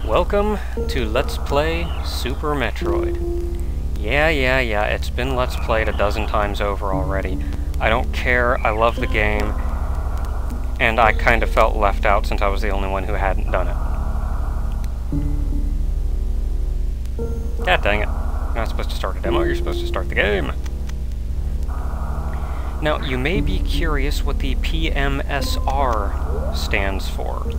Welcome to Let's Play Super Metroid. Yeah, it's been Let's Played a dozen times over already. I don't care, I love the game, and I kind of felt left out since I was the only one who hadn't done it. God dang it. You're not supposed to start a demo, you're supposed to start the game. Now, you may be curious what the PMSR stands for.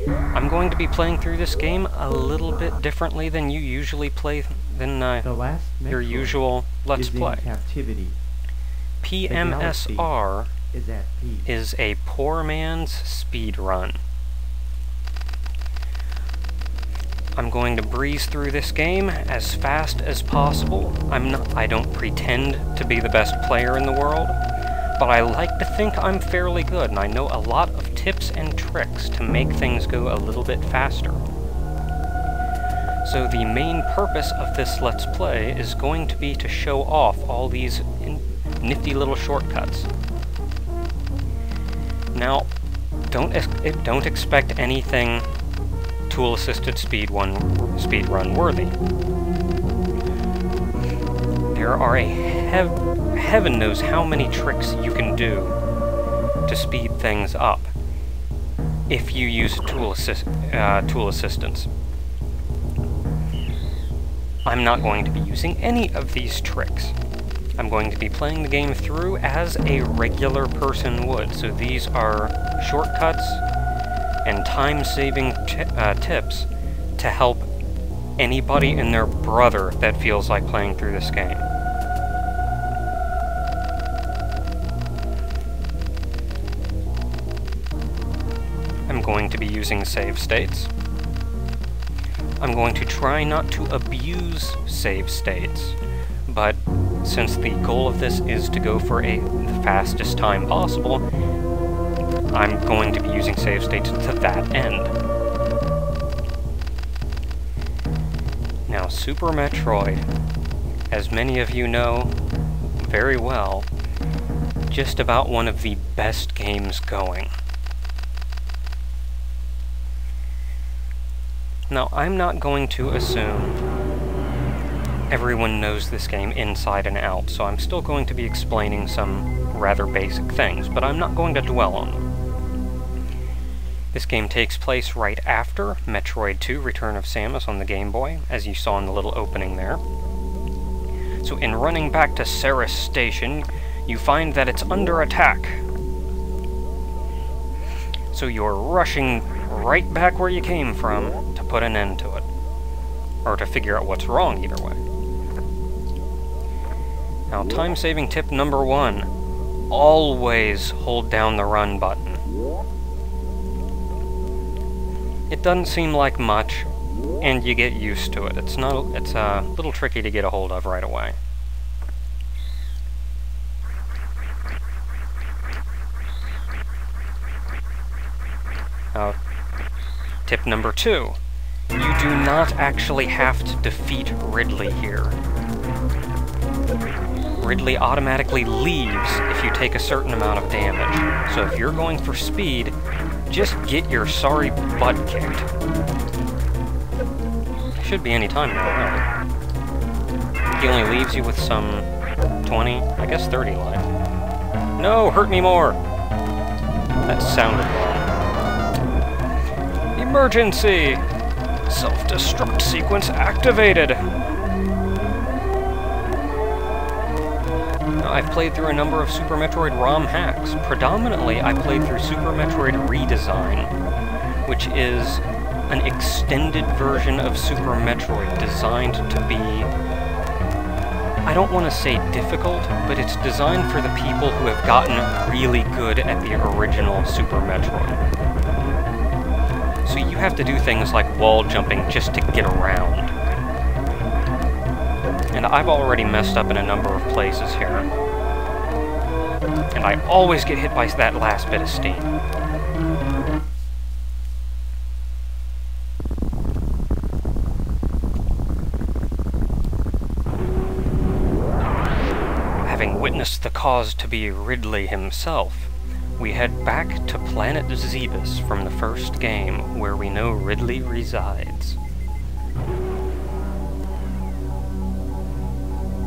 I'm going to be playing through this game a little bit differently than you usually play, than your usual Let's Play. PMSR is a poor man's speed run. I'm going to breeze through this game as fast as possible. I don't pretend to be the best player in the world, but I like to think I'm fairly good, and I know a lot of tips and tricks to make things go a little bit faster. So the main purpose of this Let's Play is going to be to show off all these nifty little shortcuts. Now, don't expect anything tool-assisted speedrun worthy. There are heaven knows how many tricks you can do to speed things up if you use tool assistance. I'm not going to be using any of these tricks. I'm going to be playing the game through as a regular person would, so these are shortcuts and time-saving tips to help anybody and their brother that feels like playing through this game. I'm going to be using save states. I'm going to try not to abuse save states, but since the goal of this is to go for the fastest time possible, I'm going to be using save states to that end. Now, Super Metroid, as many of you know very well, just about one of the best games going. Now, I'm not going to assume everyone knows this game inside and out, so I'm still going to be explaining some rather basic things, but I'm not going to dwell on them. This game takes place right after Metroid 2: Return of Samus on the Game Boy, as you saw in the little opening there. So in running back to Ceres Station, you find that it's under attack. So you're rushing right back where you came from to put an end to it. Or to figure out what's wrong, either way. Now, time-saving tip number 1. Always hold down the run button. It doesn't seem like much, and you get used to it. It's a little tricky to get a hold of right away. Tip number 2. You do not actually have to defeat Ridley here. Ridley automatically leaves if you take a certain amount of damage. So if you're going for speed, just get your sorry butt kicked. Should be any time now, really. He only leaves you with some 20, I guess 30 life. No, hurt me more! That sounded wrong. Emergency! Self-destruct sequence activated! Now, I've played through a number of Super Metroid ROM hacks. Predominantly, I played through Super Metroid Redesign, which is an extended version of Super Metroid designed to be, I don't want to say difficult, but it's designed for the people who have gotten really good at the original Super Metroid. So you have to do things like wall jumping just to get around. And I've already messed up in a number of places here. And I always get hit by that last bit of steam. Having witnessed the cause to be Ridley himself, we head back to Planet Zebus from the first game, where we know Ridley resides.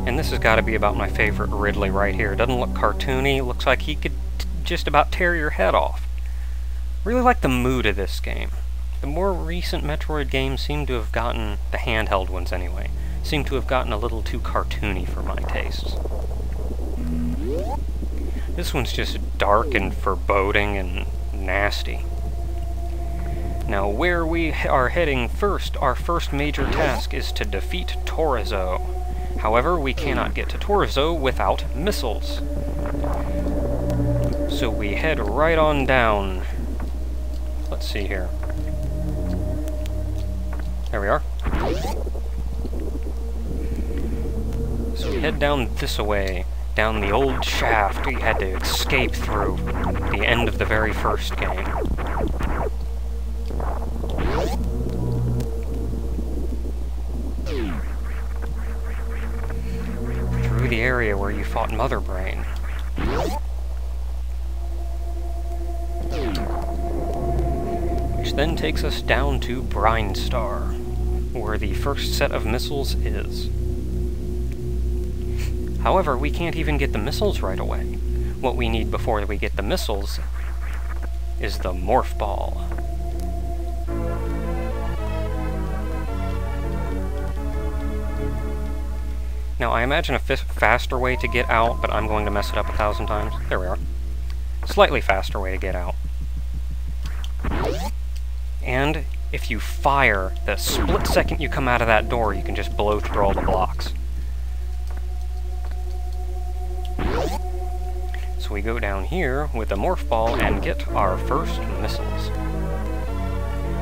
And this has got to be about my favorite Ridley right here. Doesn't look cartoony, looks like he could just about tear your head off. Really like the mood of this game. The more recent Metroid games seem to have gotten, the handheld ones anyway, seem to have gotten a little too cartoony for my tastes. This one's just dark and foreboding and nasty. Now, where we are heading first, our first major task is to defeat Torizo. However, we cannot get to Torizo without missiles. So we head right on down. Let's see here. There we are. So we head down this way, down the old shaft we had to escape through the end of the very first game. Through the area where you fought Mother Brain. Which then takes us down to Brine Star, where the first set of missiles is. However, we can't even get the missiles right away. What we need before we get the missiles is the Morph Ball. Now, I imagine a faster way to get out, but I'm going to mess it up 1,000 times. There we are. Slightly faster way to get out. And if you fire, the split second you come out of that door, you can just blow through all the blocks. So we go down here with the Morph Ball and get our first missiles.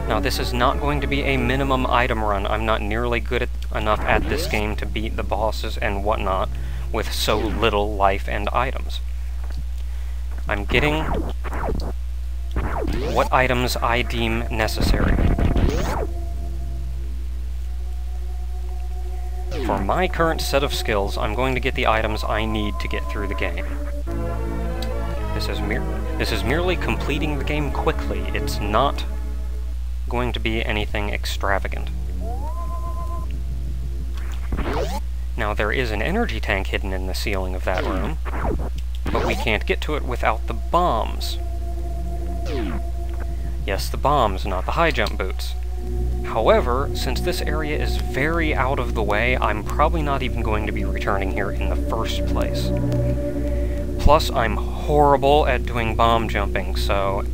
Now, this is not going to be a minimum item run. I'm not nearly good enough at this game to beat the bosses and whatnot with so little life and items. I'm getting what items I deem necessary. For my current set of skills, I'm going to get the items I need to get through the game. This is merely completing the game quickly. It's not going to be anything extravagant. Now, there is an energy tank hidden in the ceiling of that room, but we can't get to it without the bombs. Yes, the bombs, not the high jump boots. However, since this area is very out of the way, I'm probably not even going to be returning here in the first place. Plus, I'm horrible at doing bomb jumping, so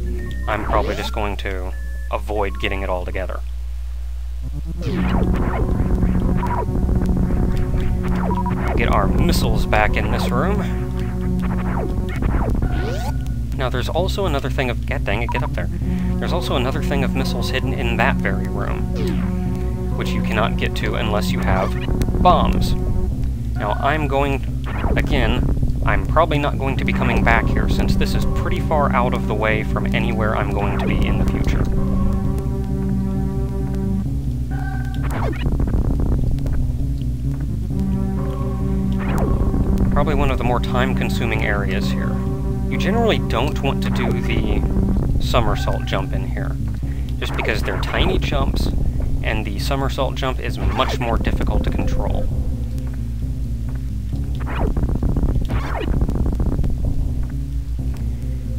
I'm probably just going to avoid getting it all together. Get our missiles back in this room. Now, there's also another thing of... God dang it, get up there. There's also another thing of missiles hidden in that very room, which you cannot get to unless you have bombs. Now, I'm going... Again, I'm probably not going to be coming back here, since this is pretty far out of the way from anywhere I'm going to be in the future. Probably one of the more time-consuming areas here. You generally don't want to do the somersault jump in here, just because they're tiny jumps, and the somersault jump is much more difficult to control.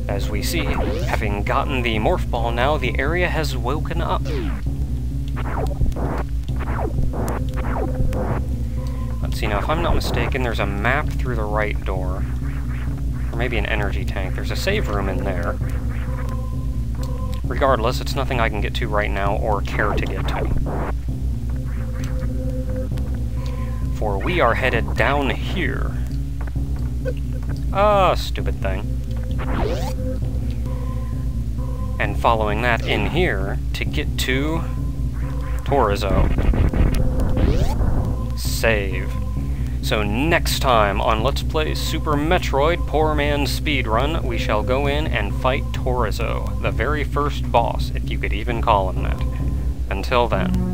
As we see, having gotten the Morph Ball now, the area has woken up. Let's see, now if I'm not mistaken, there's a map through the right door. Or maybe an energy tank. There's a save room in there. Regardless, it's nothing I can get to right now or care to get to. For we are headed down here. Ah, stupid thing. And following that in here to get to Torizo. Save. So next time on Let's Play Super Metroid Poor Man's Speedrun, we shall go in and fight Torizo, the very first boss, if you could even call him that. Until then.